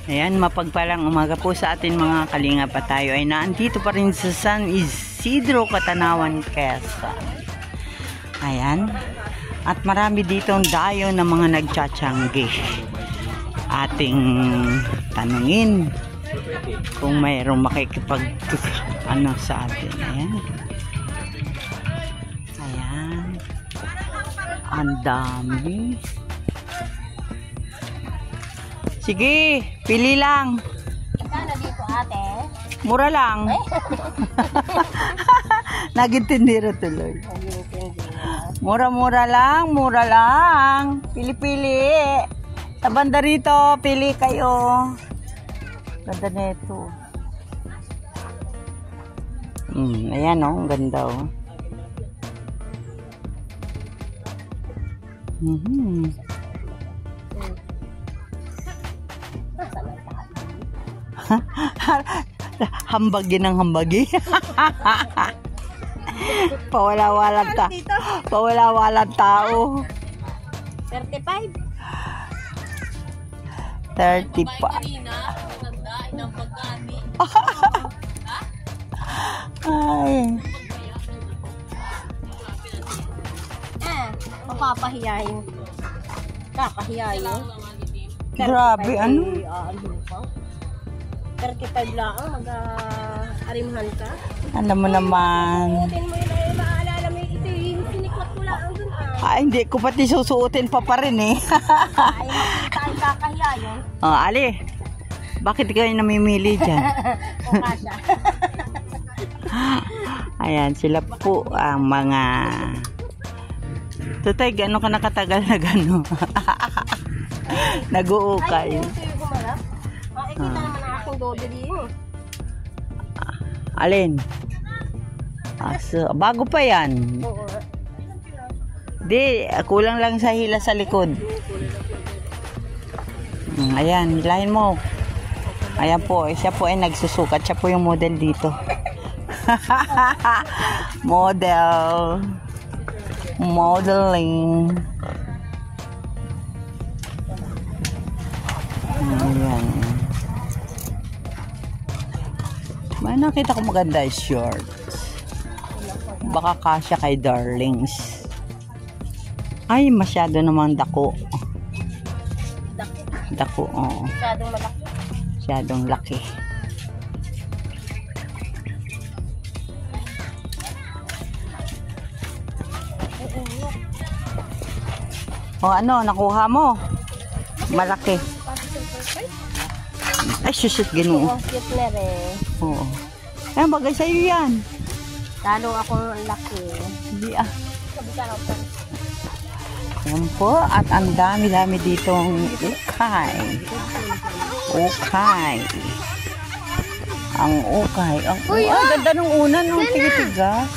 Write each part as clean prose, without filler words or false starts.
Ayan, mapagpalang umaga po sa atin mga kalinga pa tayo ay naandito pa rin sa San Isidro, Catanawan, Quezon. Ayan. At marami ditong dayo ng mga nagtsatsyangge. Ating tanungin kung mayroong makikipag sa atin. Ayan. Ayan. Ang dami. Sige, pili lang. Magkano dito, ate? Mura lang. Nagintindiro tuloy. Mura-mura lang, mura lang. Pili-pili. Sa banda rito, pili kayo. Ganda nito. Ayan o, ang ganda o. Hambagi ng hambagi. Pawala-walang pawala-walang tao. 35. 35. Ay. Mapapahiyayin. Kakahiyayin. Grabe, ano? 35 lang, mag-arimhan ka. Alam mo naman. Suotin mo yun ay maalala mo ito yung sinikwat ko lang dun hindi ko pati susuotin pa rin eh. Ay, makita ay kakahiyayin. Ali, bakit kayo namimili dyan? O kasya. Ayan, sila po ang mga... Tutay, gano'n ka nakatagal na gano'n? Nag-uukay. Ay, ito yung humarap. Makikita naman ang aking dode din. Alin? So, bago pa yan. Oo. Di, kulang lang sa hila sa likod. Ayan, hilahin mo. Ayan po, siya po ay nagsusukat. Siya po yung model dito. Model. Modeling. Ayan. May nakita ko maganda yung short. Baka kasya kay darlings. Ay, masyado naman dako. Dako, oo. Masyadong malaki. Masyadong laki. O ano, nakuha mo? Malaki. Ay, susut ginoo. Oo, cute na rin. Oo. Ay, bagay sa'yo yan. Lalo akong laki. Hindi Yan po. At ang dami-dami ditong ukay. Ukay. Ang ukay. Ay, ganda ng unan. Nung tigitigas.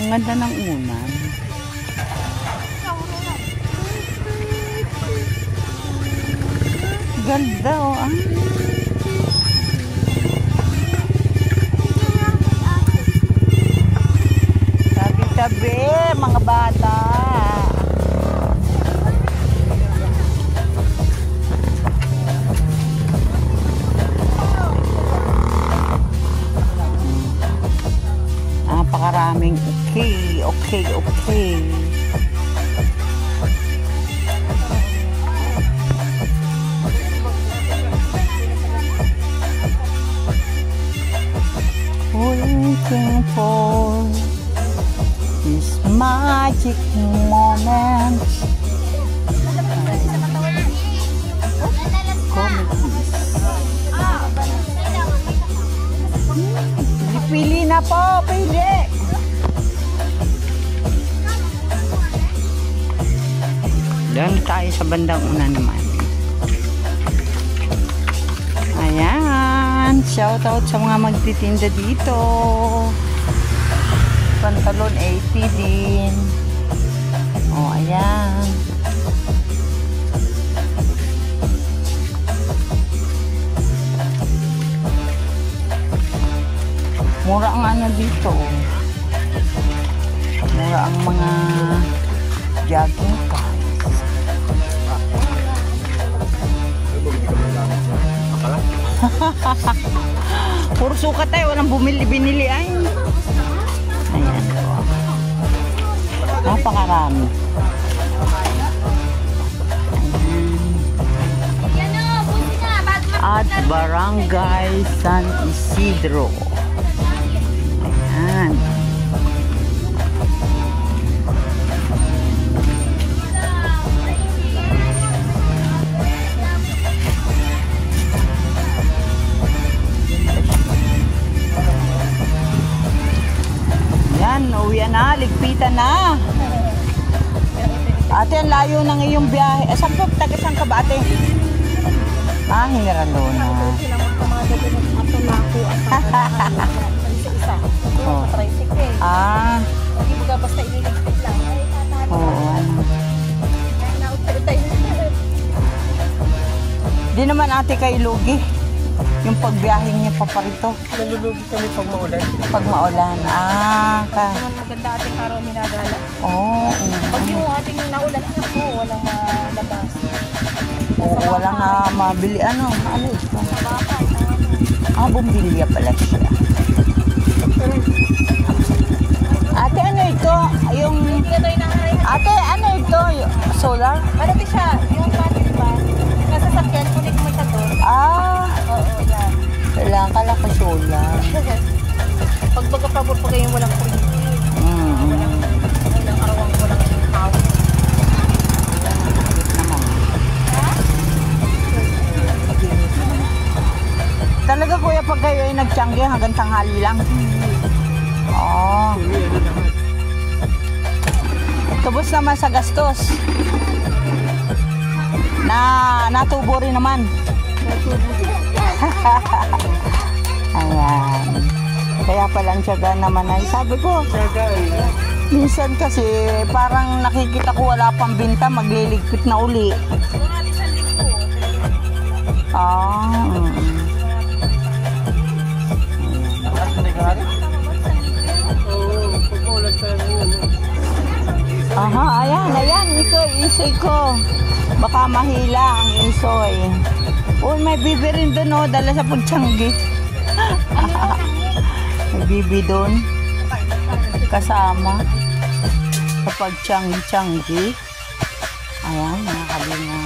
Ang ganda ng unan. Ganda o. Tabi-tabi, mga bata. Napakaraming okay. Waiting for this magic moment. Pili na po, pili. Doon tayo sa bandang una naman. Ayan, shoutout sa mga magtitinda dito. Pantalon 80 din. O, ayan. Mura ang ano dito. Mura ang mga jogging pants. Puro sukat tayo, walang binili ay. Ayan. Napakarami. At Barangay San Isidro. Ayan. Yan, uwian na, ligpitan na. Ate, ang layo ng iyong biyahe. Saan po? Taga-saan ka ba, ate? Ah, Hiniralona. Oh. Ah. Hindi mo basta iniligpit lang. Oo. Di naman ate kay lugi. Yung pagbiyahe niya pa parito. Nalulugi kami pag maulan. Pag maulan. Ah, ka. Maganda ating araw minagala. Oo. Pag yung ating naulan, ako, walang malabas. Oo, walang na mabili. Ano ito? Ah, bumbilya pala siya. Ate, ano ito? Yung... Ate, ano ito? Solar? Ano ba siya? Yung natin ba? Nasa sakyan, kunik mo siya doon. Ah, Oo, yan. kailangan ka lang ka solar. Pag pagkapabor po kayo walang kuryente. Walang arawang walang tao. Talaga kuya, pag kayo ay nagtiyangge hanggang tanghali lang. Oo. Tapos naman sa gastos. Natubo rin naman. Ayan. Kaya palang tiyaga naman ay sabi ko. Minsan kasi parang nakikita ko wala pang binta, magliligpit na uli. Ah. Aha, ayan, isoy ko. Baka mahila ang isoy. Uy, may bibi rin doon, oh, dala sa pagtiyanggi. May bibi doon. Kasama. Sa pagtiyanggi. Ayan, mga kalinga.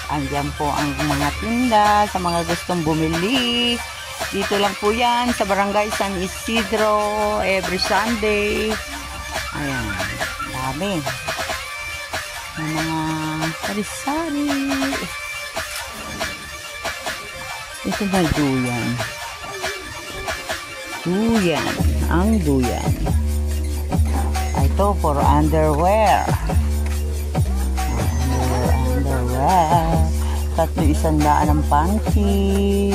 Andyan po ang mga tinda sa mga gustong bumili. Dito lang po yan sa Barangay San Isidro every Sunday. Ayan, dami. May mga sari-sari. Ito ba duyan? Duyan. Ang duyan. Ito for underwear. Underwear. 300 ang panty.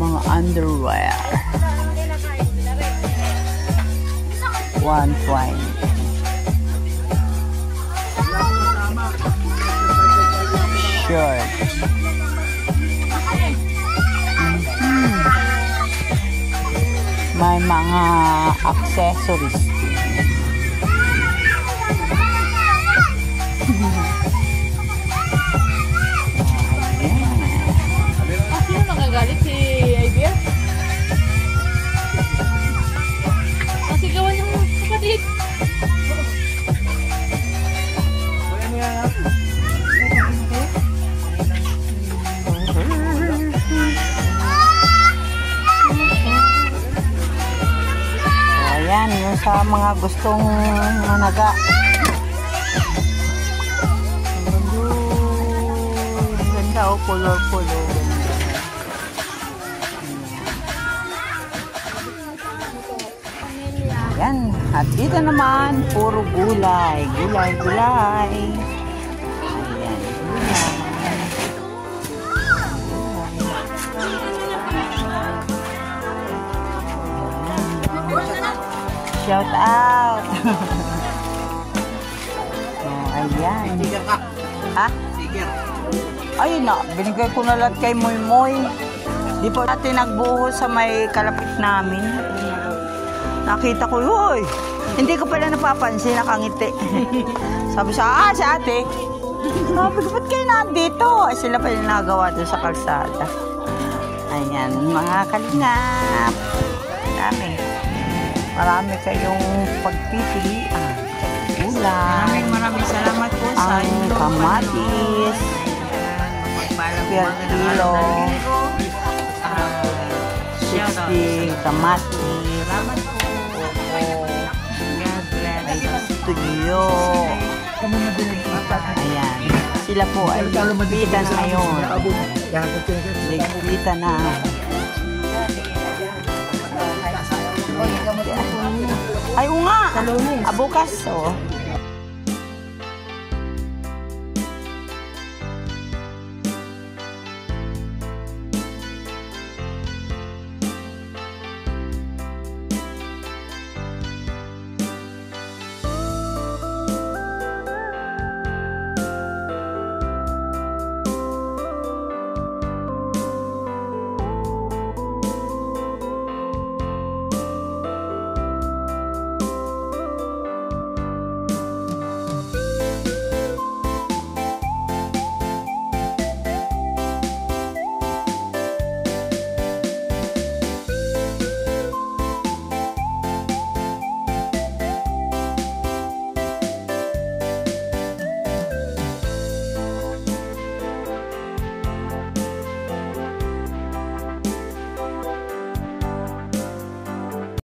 Mga underwear. 120. Shirt. May mga accessories. Sino nagagalit si Ivy? Kasi gawan yung kapatid. Ayan, yung sa mga gustong managa. Ganda o, color-color. Ayan, at dito naman, puro gulay. Gulay. Ayan, shout out. Oh, ayan. Sticker ka. Ha? Sticker. Ayun na, binigay ko na lahat kay Moy Moy. Di po natin nagbuhos sa may kalapit namin. Nakita ko, uy, hindi ko pala napapansin, nakangiti. Sabi sa, si ate. Sabi ko, ba't kayo nandito? Ay, sila pa yung nagawa doon sa kalsada. Ayan, mga kalingap. Marami kayong pagpipilian. Ulam. Maraming salamat po sa Ang inyo. kamatis. Per kilo. 60 kamatis. Salamat po. God bless. Ay, studio. Ayan. Sila po ay kita na ngayon. Kita na. Ay, oo nga. Bukas. Oh.